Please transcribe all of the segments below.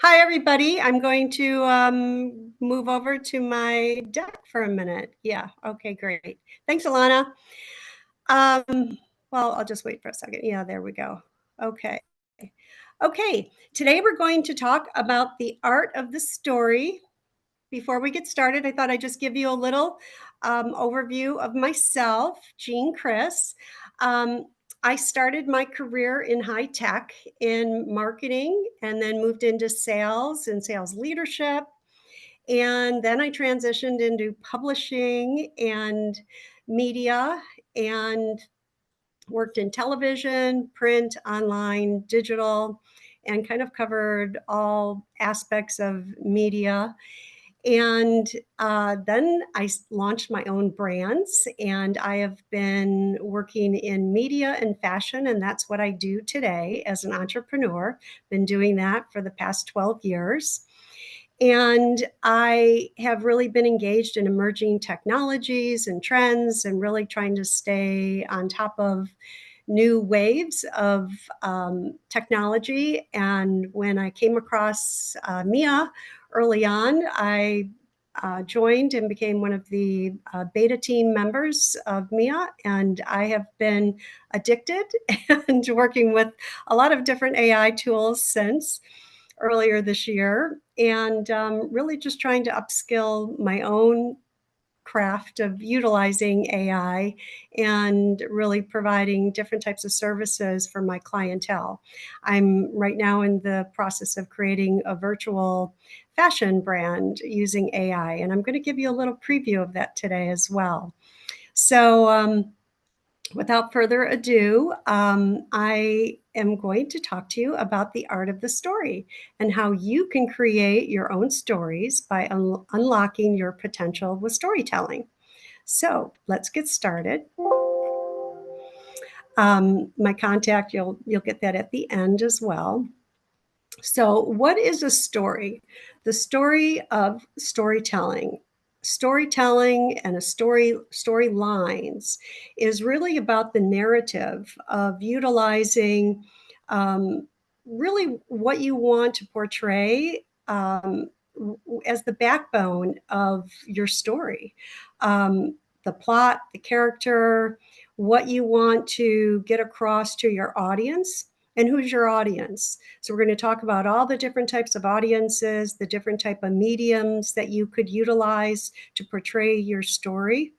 Hi, everybody. I'm going to move over to my deck for a minute. Yeah, okay, great. Thanks, Alana. Well, I'll just wait for a second. Yeah, there we go. Okay. Okay, today we're going to talk about the art of the story. Before we get started, I thought I'd just give you a little overview of myself, Jean Criss. Um, I started my career in high tech in marketing and then moved into sales and sales leadership. And then I transitioned into publishing and media and worked in television, print, online, digital, and kind of covered all aspects of media. And then I launched my own brands, and I have been working in media and fashion, and that's what I do today as an entrepreneur. Been doing that for the past 12 years. And I have really been engaged in emerging technologies and trends and really trying to stay on top of new waves of technology. And when I came across Mia early on, I joined and became one of the beta team members of Mia. And I have been addicted and working with a lot of different AI tools since earlier this year, and really just trying to upskill my own craft of utilizing AI and really providing different types of services for my clientele. I'm right now in the process of creating a virtual fashion brand using AI, and I'm going to give you a little preview of that today as well. So, without further ado, I am going to talk to you about the art of the story and how you can create your own stories by unlocking your potential with storytelling. So let's get started. My contact, you'll get that at the end as well. So what is a story? The story of storytelling. Storytelling and storylines is really about the narrative of utilizing really what you want to portray as the backbone of your story. The plot, the character, what you want to get across to your audience, and who's your audience. So we're going to talk about all the different types of audiences, the different type of mediums that you could utilize to portray your story.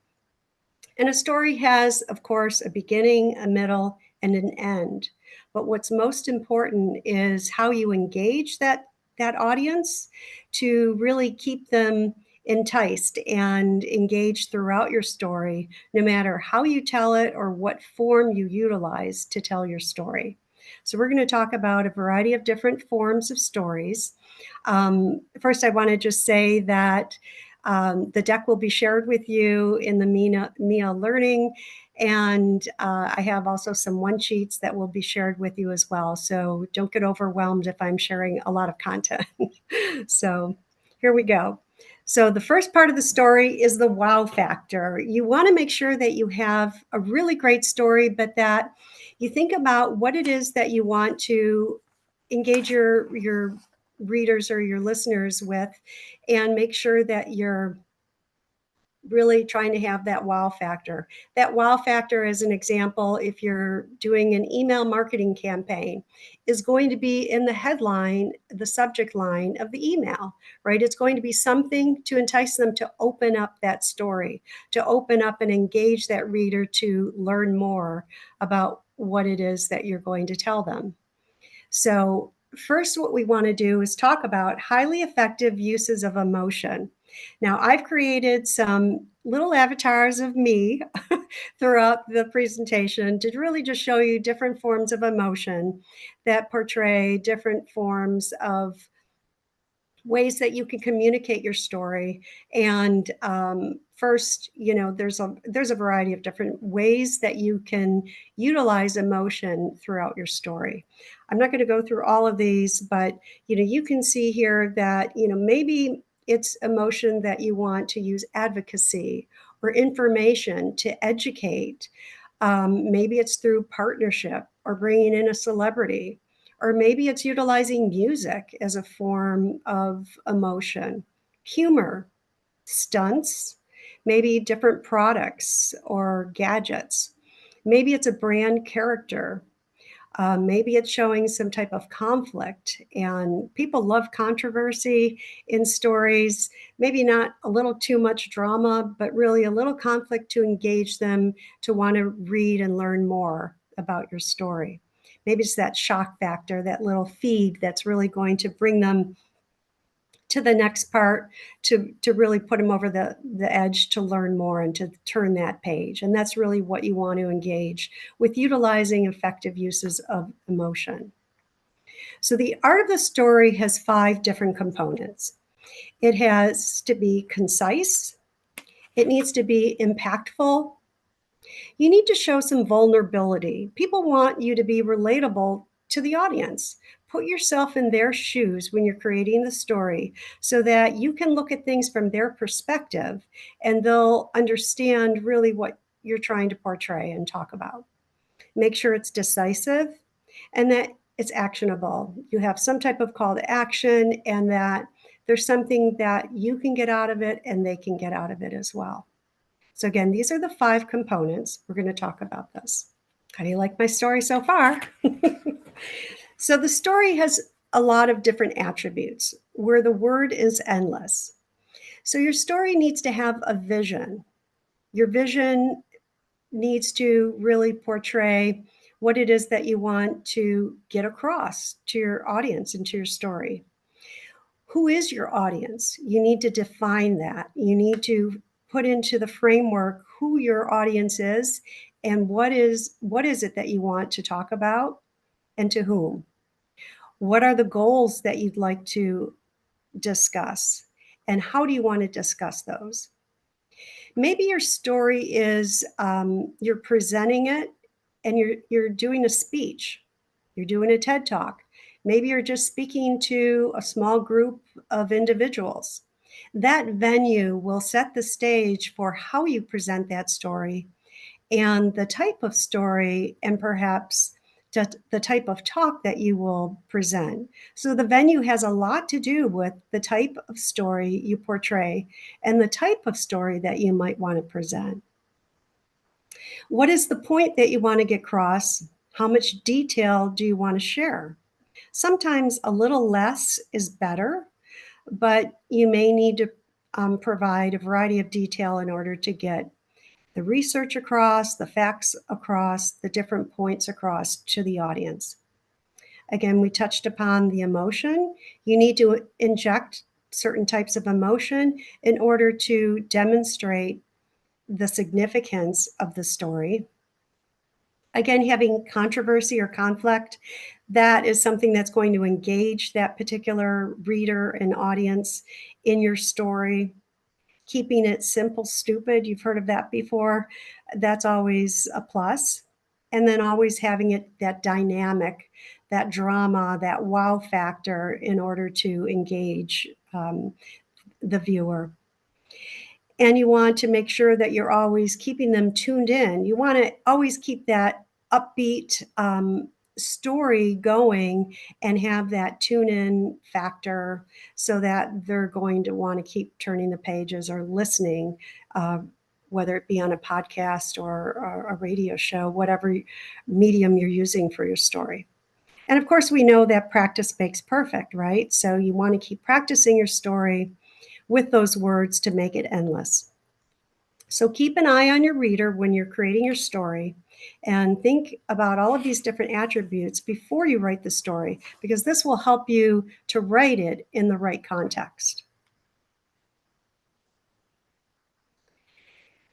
And a story has, of course, a beginning, a middle, and an end. But what's most important is how you engage that audience to really keep them enticed and engaged throughout your story, no matter how you tell it or what form you utilize to tell your story. So we're going to talk about a variety of different forms of stories. First, I want to just say that the deck will be shared with you in the Mia Learning, and I have also some one sheets that will be shared with you as well. So don't get overwhelmed if I'm sharing a lot of content. So here we go. So the first part of the story is the wow factor. You want to make sure that you have a really great story, but that you think about what it is that you want to engage your readers or your listeners with, and make sure that you're really trying to have that wow factor. That wow factor, as an example, if you're doing an email marketing campaign, is going to be in the headline, the subject line of the email, right? It's going to be something to entice them to open up that story, to open up and engage that reader to learn more about what it is that you're going to tell them. So first, what we want to do is talk about highly effective uses of emotion. Now, I've created some little avatars of me throughout the presentation to really just show you different forms of emotion that portray different forms of ways that you can communicate your story. And first, there's a variety of different ways that you can utilize emotion throughout your story. I'm not going to go through all of these, but you can see here that maybe it's emotion that you want to use advocacy or information to educate. Maybe it's through partnership or bringing in a celebrity, Or maybe it's utilizing music as a form of emotion, humor, stunts, maybe different products or gadgets. Maybe it's a brand character. Maybe it's showing some type of conflict, and people love controversy in stories. Maybe not a little too much drama, but really a little conflict to engage them to want to read and learn more about your story. Maybe it's that shock factor, that little feed that's really going to bring them to the next part, to really put them over the edge to learn more and to turn that page. And that's really what you want to engage with, utilizing effective uses of emotion. So the art of the story has 5 different components. It has to be concise, it needs to be impactful, you need to show some vulnerability. People want you to be relatable to the audience. Put yourself in their shoes when you're creating the story so that you can look at things from their perspective and they'll understand really what you're trying to portray and talk about. Make sure it's decisive and that it's actionable. You have some type of call to action and that there's something that you can get out of it and they can get out of it as well. So again, these are the 5 components. We're going to talk about this. How do you like my story so far? So the story has a lot of different attributes where the word is endless. So your story needs to have a vision. Your vision needs to really portray what it is that you want to get across to your audience and to your story. Who is your audience? You need to define that. You need to put into the framework who your audience is and what is it that you want to talk about and to whom. What are the goals that you'd like to discuss and how do you want to discuss those? Maybe your story is you're presenting it and you're doing a speech, you're doing a TED talk. Maybe you're just speaking to a small group of individuals. That venue will set the stage for how you present that story and the type of story and perhaps the type of talk that you will present. So the venue has a lot to do with the type of story you portray and the type of story that you might want to present. What is the point that you want to get across? How much detail do you want to share? Sometimes a little less is better, but you may need to provide a variety of detail in order to get the research across, the facts across, the different points across to the audience. Again, we touched upon the emotion. You need to inject certain types of emotion in order to demonstrate the significance of the story. Again, having controversy or conflict, that is something that's going to engage that particular reader and audience in your story. Keeping it simple, stupid, you've heard of that before. That's always a plus. And then always having it that dynamic, that drama, that wow factor in order to engage the viewer. And you want to make sure that you're always keeping them tuned in. You want to always keep that upbeat story going and have that tune in factor so that they're going to want to keep turning the pages or listening, whether it be on a podcast or a radio show, whatever medium you're using for your story. And of course, we know that practice makes perfect, right? So you want to keep practicing your story with those words to make it endless. So keep an eye on your reader when you're creating your story and think about all of these different attributes before you write the story, because this will help you to write it in the right context.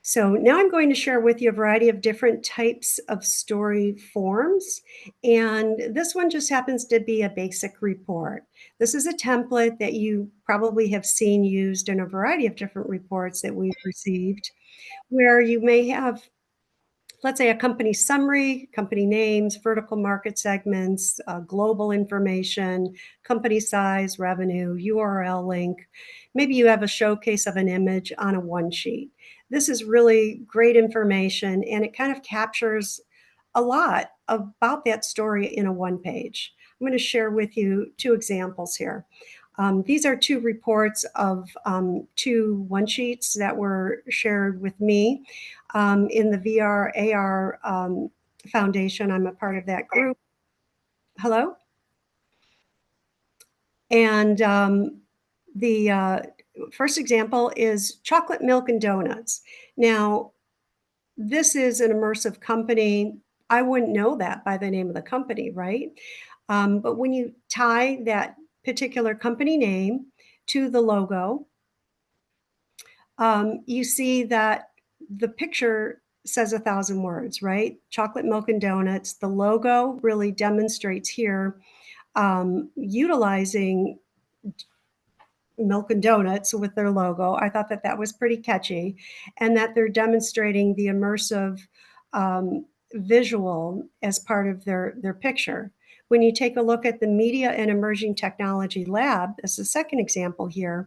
So now I'm going to share with you a variety of different types of story forms. And this one just happens to be a basic report. This is a template that you probably have seen used in a variety of different reports that we've received, where you may have, let's say, a company summary, company names, vertical market segments, global information, company size, revenue, URL link. Maybe you have a showcase of an image on a one sheet. This is really great information, and it kind of captures a lot about that story in a one page. I'm going to share with you two examples here. These are two reports of two one-sheets that were shared with me in the VR AR Foundation. I'm a part of that group. Hello? And the first example is chocolate milk and donuts. Now, this is an immersive company. I wouldn't know that by the name of the company, right? But when you tie that particular company name to the logo, you see that the picture says 1,000 words, right? Chocolate milk and donuts. The logo really demonstrates here utilizing milk and donuts with their logo. I thought that that was pretty catchy, and that they're demonstrating the immersive visual as part of their picture. When you take a look at the Media and Emerging Technology Lab, as the second example here,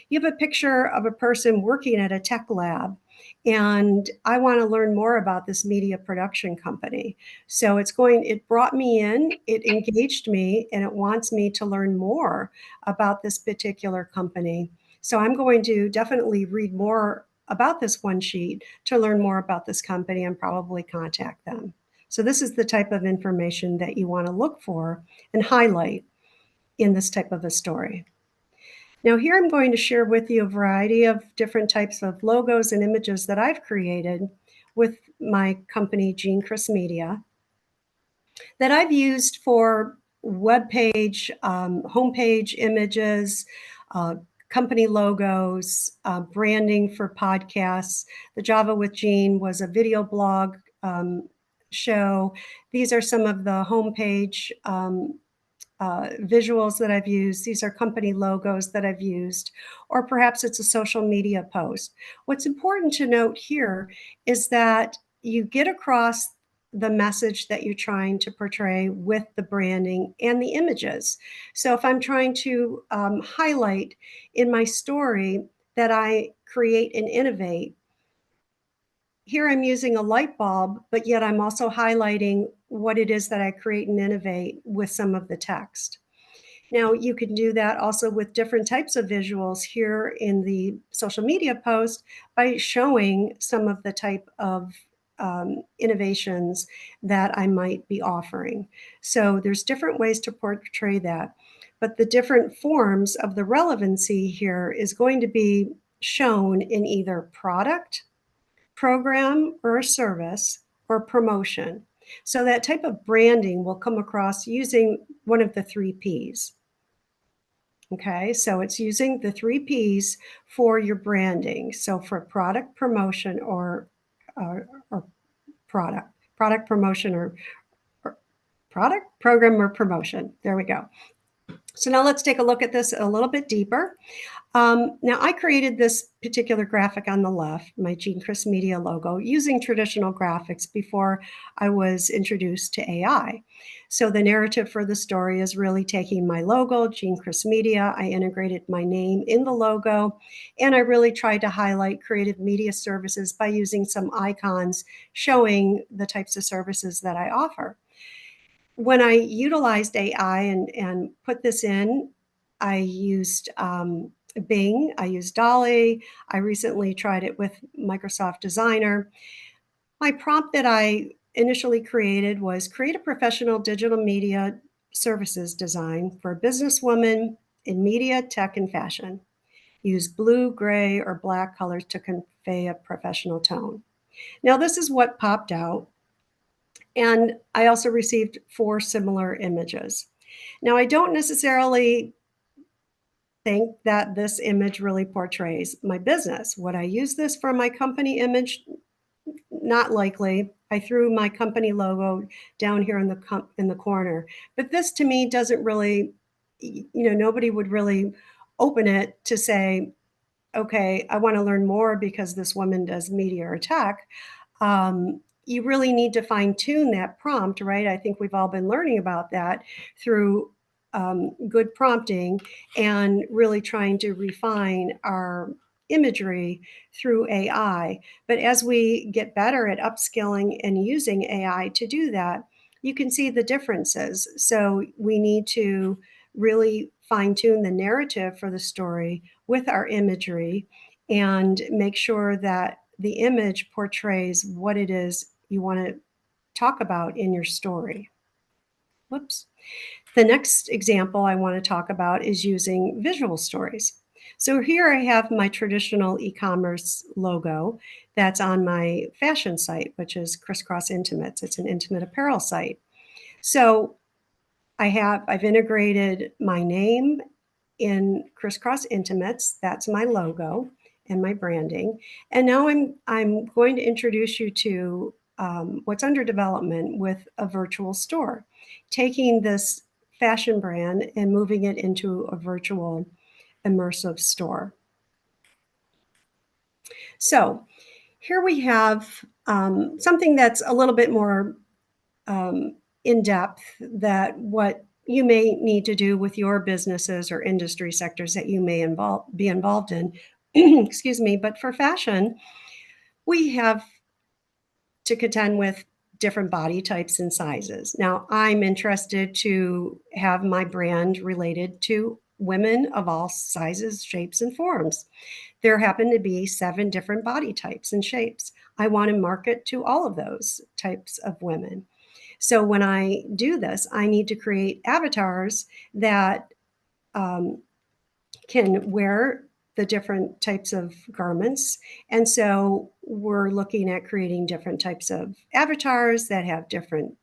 you have a picture of a person working at a tech lab. And I want to learn more about this media production company. So it brought me in, it engaged me, and it wants me to learn more about this particular company. So I'm going to definitely read more about this one sheet to learn more about this company and probably contact them. So this is the type of information that you want to look for and highlight in this type of a story. Now here I'm going to share with you a variety of different types of logos and images that I've created with my company, Criss-Media, that I've used for web page, homepage images, company logos, branding for podcasts. The Java with Jean was a video blog show. These are some of the homepage visuals that I've used. These are company logos that I've used, or perhaps it's a social media post. What's important to note here is that you get across the message that you're trying to portray with the branding and the images. So if I'm trying to highlight in my story that I create and innovate, here I'm using a light bulb, but yet I'm also highlighting what it is that I create and innovate with some of the text. Now, you can do that also with different types of visuals here in the social media post by showing some of the type of innovations that I might be offering. So there's different ways to portray that, but the different forms of the relevancy here is going to be shown in either product, program or a service, or promotion. So that type of branding will come across using one of the 3 Ps. Okay, so it's using the 3 Ps for your branding. So for product promotion or product promotion or product program or promotion. There we go. So now let's take a look at this a little bit deeper. Now I created this particular graphic on the left, my Criss-Media logo, using traditional graphics before I was introduced to AI. So the narrative for the story is really taking my logo, Criss-Media. I integrated my name in the logo, and I really tried to highlight creative media services by using some icons showing the types of services that I offer. When I utilized AI and put this in, I used Bing, I used Dolly. I recently tried it with Microsoft Designer. My prompt that I initially created was create a professional digital media services design for a businesswoman in media, tech, and fashion. Use blue, gray, or black colors to convey a professional tone. Now, this is what popped out. And I also received 4 similar images. Now, I don't necessarily think that this image really portrays my business. Would I use this for my company image? Not likely. I threw my company logo down here in the corner. But this to me doesn't really, nobody would really open it to say, okay, I want to learn more because this woman does media or tech. You really need to fine tune that prompt, right? I think we've all been learning about that through good prompting and really trying to refine our imagery through AI. But as we get better at upskilling and using AI to do that, you can see the differences. So we need to really fine tune the narrative for the story with our imagery and make sure that the image portrays what it is you want to talk about in your story. Whoops. The next example I want to talk about is using visual stories. So here I have my traditional e-commerce logo that's on my fashion site, which is Crisscross Intimates. It's an intimate apparel site. So I've integrated my name in Crisscross Intimates. That's my logo and my branding. And now I'm going to introduce you to what's under development with a virtual store, taking this fashion brand and moving it into a virtual immersive store. So here we have something that's a little bit more in depth that what you may need to do with your businesses or industry sectors that you may be involved in. Excuse me, but for fashion, we have to contend with different body types and sizes. Now, I'm interested to have my brand related to women of all sizes, shapes, and forms. There happen to be 7 different body types and shapes. I want to market to all of those types of women. So when I do this, I need to create avatars that can wear the different types of garments. And so we're looking at creating different types of avatars that have different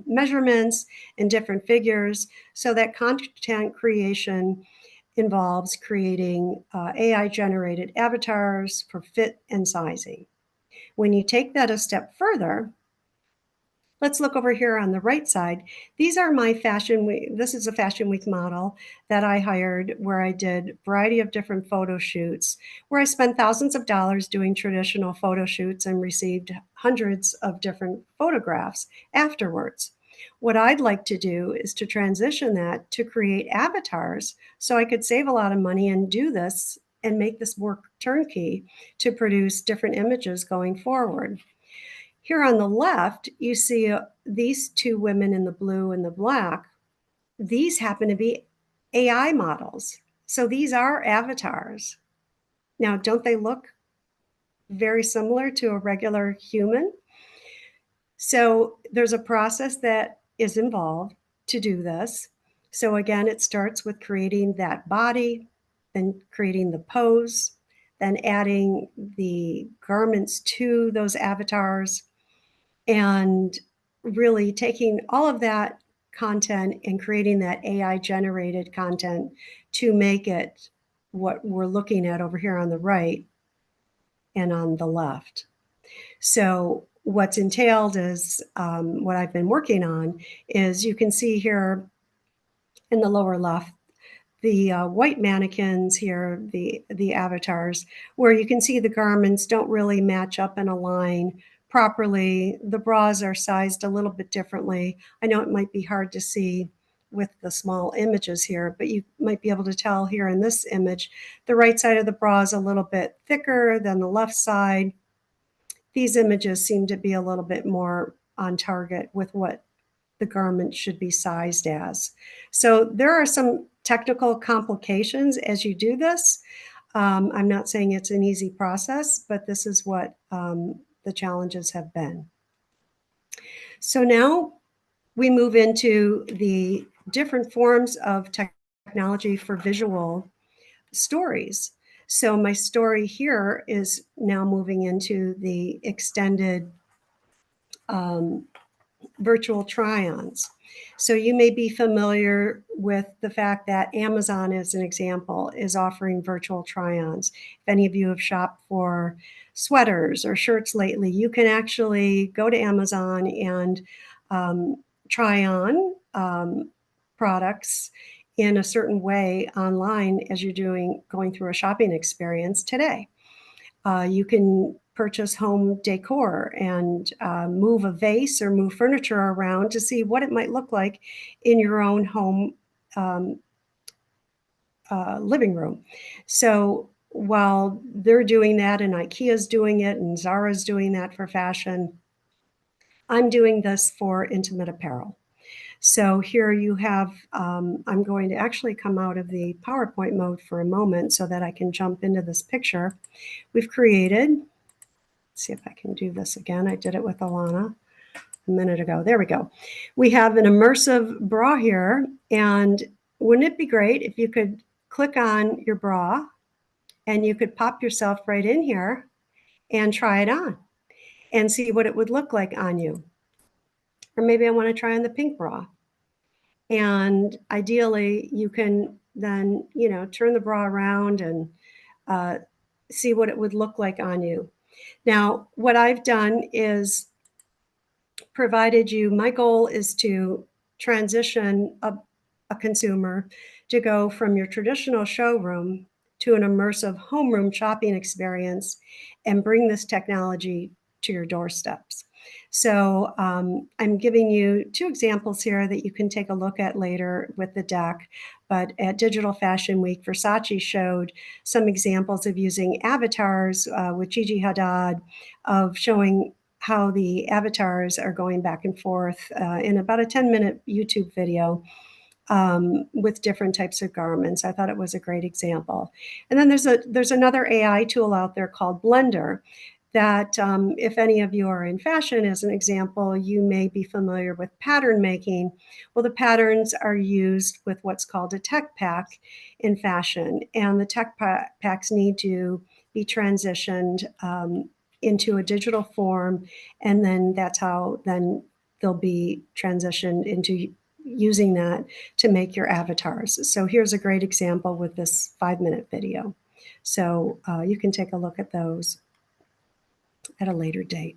measurements and different figures. So that content creation involves creating AI generated avatars for fit and sizing. When you take that a step further, let's look over here on the right side. These are my Fashion Week. This is a Fashion Week model that I hired where I did a variety of different photo shoots, where I spent thousands of dollars doing traditional photo shoots and received hundreds of different photographs afterwards. What I'd like to do is to transition that to create avatars so I could save a lot of money and do this and make this work turnkey to produce different images going forward. Here on the left, you see these 2 women in the blue and the black. These happen to be AI models. So these are avatars. Now, don't they look very similar to a regular human? So there's a process that is involved to do this. So again, it starts with creating that body, then creating the pose, then adding the garments to those avatars, and really taking all of that content and creating that AI generated content to make it what we're looking at over here on the right and on the left. So what's entailed is what I've been working on is you can see here in the lower left the white mannequins here, the avatars, where you can see the garments don't really match up and align properly. The bras are sized a little bit differently. I know it might be hard to see with the small images here, but you might be able to tell here in this image, the right side of the bra is a little bit thicker than the left side. These images seem to be a little bit more on target with what the garment should be sized as. So there are some technical complications as you do this. I'm not saying it's an easy process, but this is what the challenges have been. So now we move into the different forms of technology for visual stories. So my story here is now moving into the extended virtual try-ons. So you may be familiar with the fact that Amazon, as an example, is offering virtual try-ons. If any of you have shopped for sweaters or shirts lately, you can actually go to Amazon and try on products in a certain way online as you're going through a shopping experience today. You can purchase home decor and move a vase or move furniture around to see what it might look like in your own home living room. So while they're doing that and IKEA's doing it and Zara's doing that for fashion, I'm doing this for intimate apparel. So here you have, I'm going to actually come out of the PowerPoint mode for a moment so that I can jump into this picture we've created. Let's see if I can do this again. I did it with Alana a minute ago. There we go. We have an immersive bra here, and wouldn't it be great if you could click on your bra and you could pop yourself right in here and try it on and see what it would look like on you. Or maybe I want to try on the pink bra. And ideally, you can then, turn the bra around and see what it would look like on you. Now, what I've done is provided you, my goal is to transition a consumer to go from your traditional showroom to an immersive homeroom shopping experience and bring this technology to your doorsteps. So I'm giving you two examples here that you can take a look at later with the deck. But at Digital Fashion Week, Versace showed some examples of using avatars with Gigi Hadid, of showing how the avatars are going back and forth in about a 10-minute YouTube video with different types of garments. I thought it was a great example. And then there's another AI tool out there called Blender that if any of you are in fashion, as an example, you may be familiar with pattern making. Well, the patterns are used with what's called a tech pack in fashion, and the tech packs need to be transitioned into a digital form, and then that's how then they'll be transitioned into using that to make your avatars. So here's a great example with this 5-minute video. So you can take a look at those at a later date.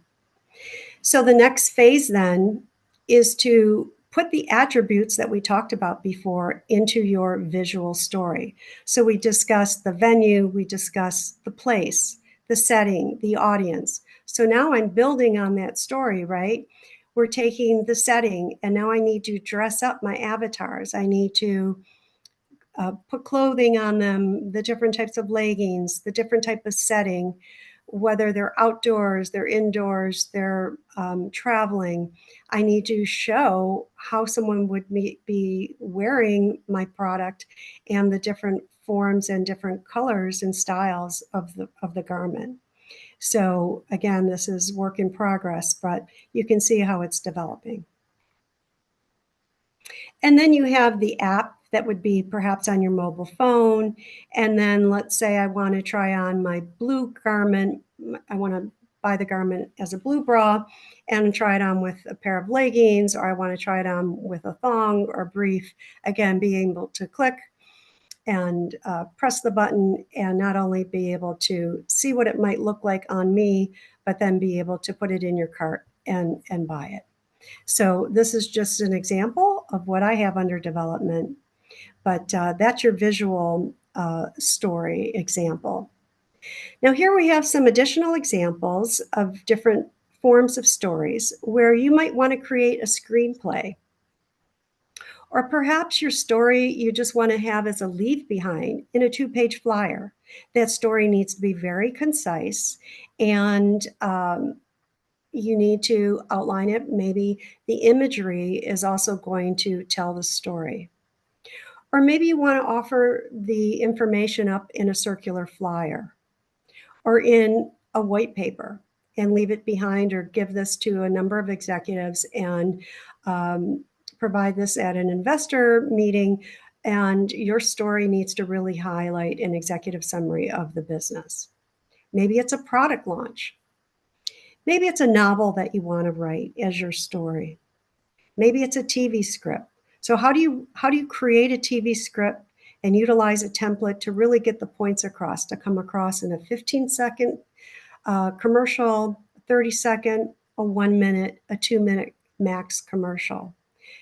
So the next phase then is to put the attributes that we talked about before into your visual story. So we discussed the venue, we discussed the place, the setting, the audience. So now I'm building on that story, right? We're taking the setting, and now I need to dress up my avatars. I need to put clothing on them, the different types of leggings, the different type of setting, whether they're outdoors, they're indoors, they're traveling. I need to show how someone would be wearing my product and the different forms and different colors and styles of the garment. So again, this is work in progress, but you can see how it's developing. And then you have the app that would be perhaps on your mobile phone. And then let's say I want to try on my blue garment. I want to buy the garment as a blue bra and try it on with a pair of leggings, or I want to try it on with a thong or brief. Again, being able to click and press the button and not only be able to see what it might look like on me, but then be able to put it in your cart and buy it. So this is just an example of what I have under development, but that's your visual story example. Now here we have some additional examples of different forms of stories where you might want to create a screenplay. Or perhaps your story you just want to have as a leave behind in a 2-page flyer. That story needs to be very concise, and you need to outline it. Maybe the imagery is also going to tell the story. Or maybe you want to offer the information up in a circular flyer or in a white paper and leave it behind, or give this to a number of executives and provide this at an investor meeting. And your story needs to really highlight an executive summary of the business. Maybe it's a product launch. Maybe it's a novel that you want to write as your story. Maybe it's a TV script. So how do you create a TV script and utilize a template to really get the points across, to come across in a 15-second commercial, 30-second, a 1-minute, a 2-minute max commercial?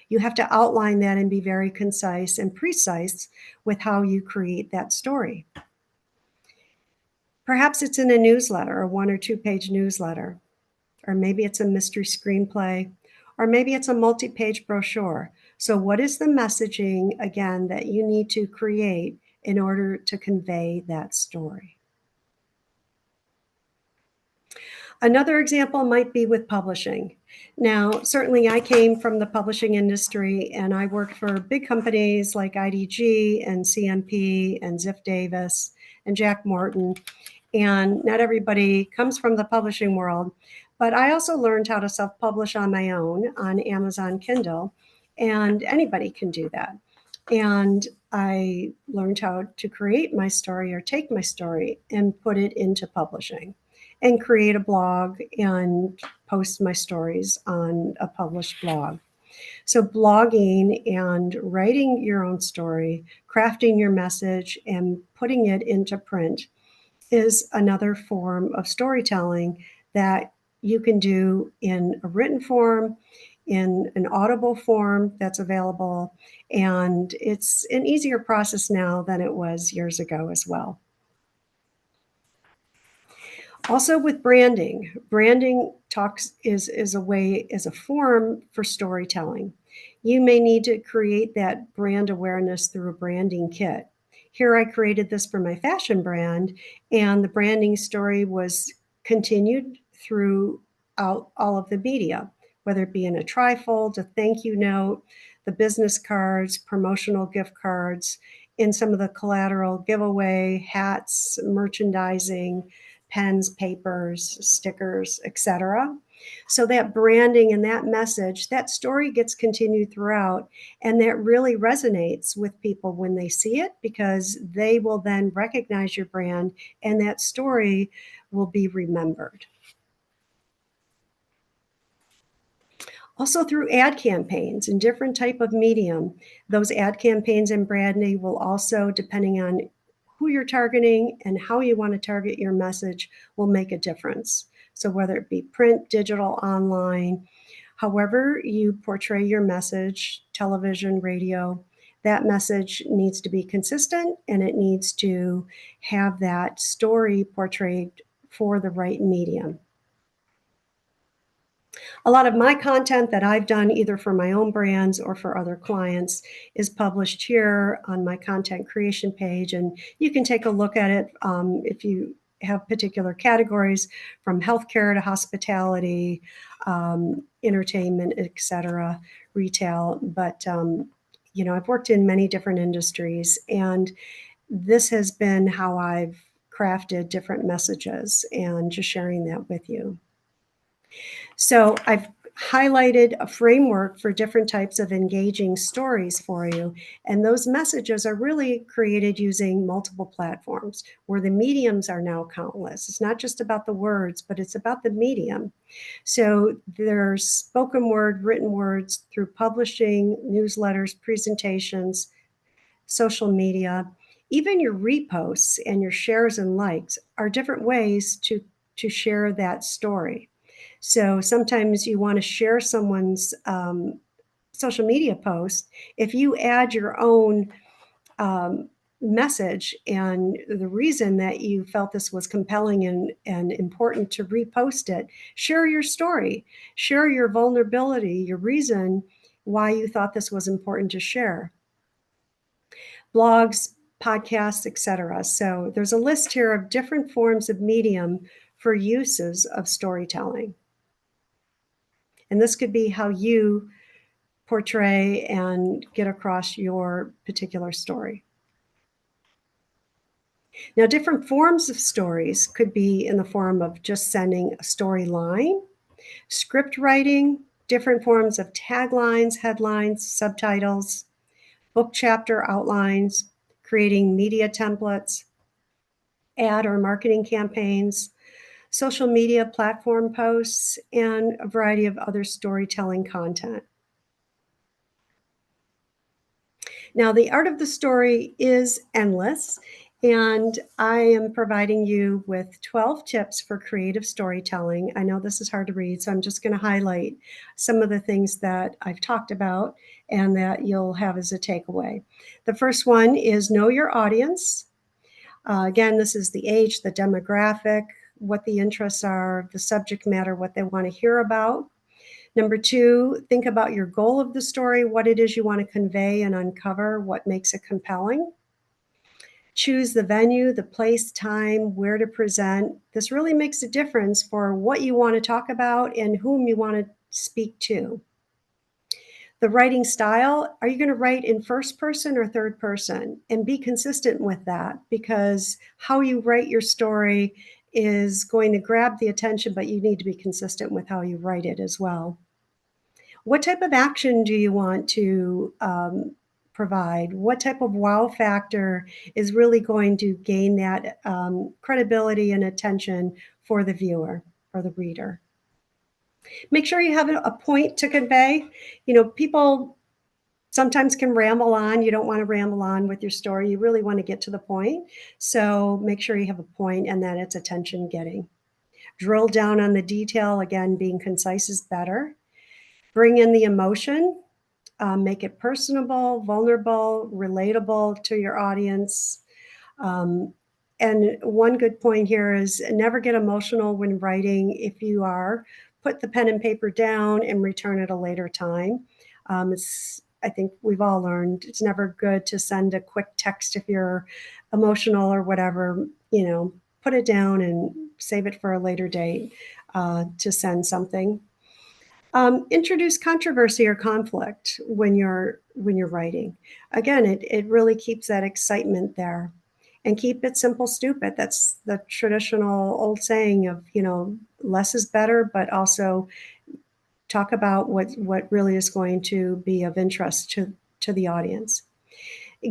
You have to outline that and be very concise and precise with how you create that story. Perhaps it's in a newsletter, a 1 or 2-page newsletter. Or maybe it's a mystery screenplay, or maybe it's a multi-page brochure. So what is the messaging, again, that you need to create in order to convey that story? Another example might be with publishing. Now, certainly I came from the publishing industry and I worked for big companies like IDG and CMP and Ziff Davis and Jack Morton. And not everybody comes from the publishing world, but I also learned how to self-publish on my own on Amazon Kindle, and anybody can do that. And I learned how to create my story or take my story and put it into publishing and create a blog and post my stories on a published blog. So, blogging and writing your own story, crafting your message, and putting it into print is another form of storytelling that you can do in a written form, in an audible form that's available, and it's an easier process now than it was years ago as well. Also with branding, branding talks is a way, is a form for storytelling. You may need to create that brand awareness through a branding kit. Here I created this for my fashion brand, and the branding story was continued throughout all of the media, whether it be in a trifold, a thank you note, the business cards, promotional gift cards, in some of the collateral giveaway, hats, merchandising, pens, papers, stickers, etc. So that branding and that message, that story gets continued throughout, and that really resonates with people when they see it because they will then recognize your brand and that story will be remembered. Also through ad campaigns in different type of medium. Those ad campaigns and branding will also, depending on who you're targeting and how you want to target your message, will make a difference. So whether it be print, digital, online, however you portray your message, television, radio, that message needs to be consistent and it needs to have that story portrayed for the right medium. A lot of my content that I've done either for my own brands or for other clients is published here on my content creation page, and you can take a look at it if you have particular categories from healthcare to hospitality, entertainment, etc., retail. But I've worked in many different industries, and this has been how I've crafted different messages and just sharing that with you. So I've highlighted a framework for different types of engaging stories for you. And those messages are really created using multiple platforms where the mediums are now countless. It's not just about the words, but it's about the medium. So there's spoken word, written words through publishing, newsletters, presentations, social media. Even your reposts and your shares and likes are different ways to share that story. So sometimes you want to share someone's social media post. If you add your own message and the reason that you felt this was compelling and important to repost it, share your story, share your vulnerability, your reason why you thought this was important to share. Blogs, podcasts, etc. So there's a list here of different forms of medium for uses of storytelling. And this could be how you portray and get across your particular story. Now, different forms of stories could be in the form of just sending a storyline, script writing, different forms of taglines, headlines, subtitles, book chapter outlines, creating media templates, ad or marketing campaigns, social media platform posts, and a variety of other storytelling content. Now, the art of the story is endless, and I am providing you with 12 tips for creative storytelling. I know this is hard to read, so I'm just going to highlight some of the things that I've talked about and that you'll have as a takeaway. The first one is know your audience. Again, this is the age, the demographic, what the interests are, the subject matter, what they want to hear about. Number two, think about your goal of the story, what it is you want to convey and uncover, what makes it compelling. Choose the venue, the place, time, where to present. This really makes a difference for what you want to talk about and whom you want to speak to. The writing style, are you going to write in first person or third person? And be consistent with that, because how you write your story is going to grab the attention, but you need to be consistent with how you write it as well. What type of action do you want to provide? What type of wow factor is really going to gain that credibility and attention for the viewer or the reader? Make sure you have a point to convey. People sometimes can ramble on. You don't want to ramble on with your story. You really want to get to the point. So make sure you have a point and that it's attention getting. Drill down on the detail. Again, being concise is better. Bring in the emotion. Make it personable, vulnerable, relatable to your audience. Um, and one good point here is never get emotional when writing. If you are, put the pen and paper down and return at a later time. I think we've all learned it's never good to send a quick text if you're emotional or whatever. Put it down and save it for a later date to send something. Introduce controversy or conflict when you're writing. Again, it really keeps that excitement there. And keep it simple, stupid. That's the traditional old saying of, less is better, but also talk about what really is going to be of interest to the audience.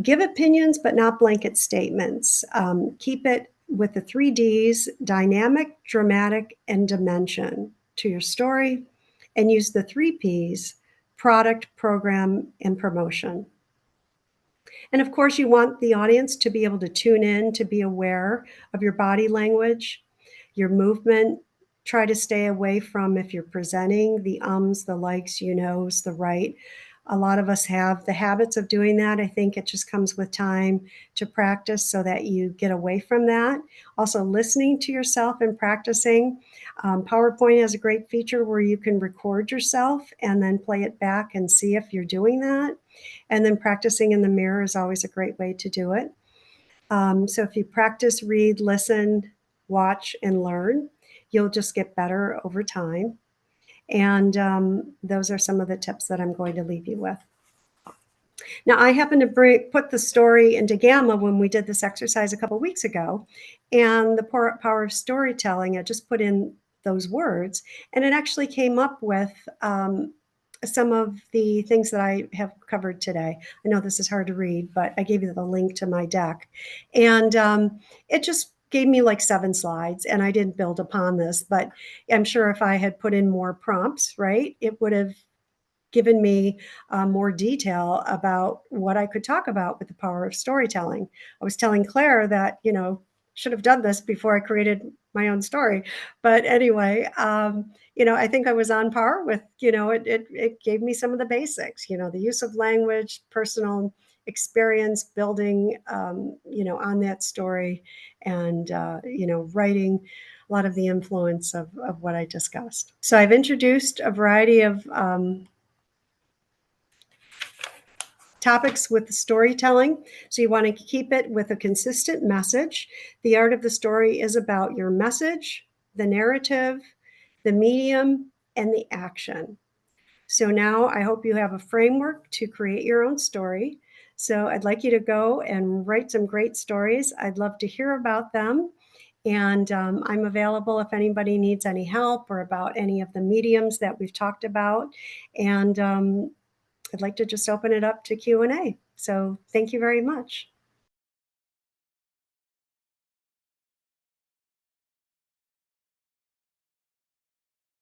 Give opinions, but not blanket statements. Keep it with the 3 Ds: dynamic, dramatic, and dimension to your story. And use the 3 Ps: product, program, and promotion. And of course, you want the audience to be able to tune in, to be aware of your body language, your movement. Try to stay away from, if you're presenting, the ums, the likes, the right. A lot of us have the habits of doing that. I think it just comes with time to practice so that you get away from that. Also, listening to yourself and practicing. PowerPoint has a great feature where you can record yourself and then play it back and see if you're doing that. And then practicing in the mirror is always a great way to do it. So if you practice, read, listen, watch, and learn, you'll just get better over time. And those are some of the tips that I'm going to leave you with. Now, I happened to put the story into Gamma when we did this exercise a couple weeks ago, and the power of storytelling, I just put in those words, and it actually came up with some of the things that I have covered today. I know this is hard to read, but I gave you the link to my deck, and it just gave me like 7 slides, and I didn't build upon this, but I'm sure if I had put in more prompts, right, it would have given me more detail about what I could talk about with the power of storytelling. I was telling Claire that, should have done this before I created my own story. But anyway, I think I was on par with, it gave me some of the basics, the use of language, personal experience, building, on that story, and, writing a lot of the influence of what I discussed. So I've introduced a variety of topics with storytelling. So you want to keep it with a consistent message. The art of the story is about your message, the narrative, the medium, and the action. So now I hope you have a framework to create your own story. So I'd like you to go and write some great stories. I'd love to hear about them. And I'm available if anybody needs any help or about any of the mediums that we've talked about. And I'd like to just open it up to Q&A. So thank you very much.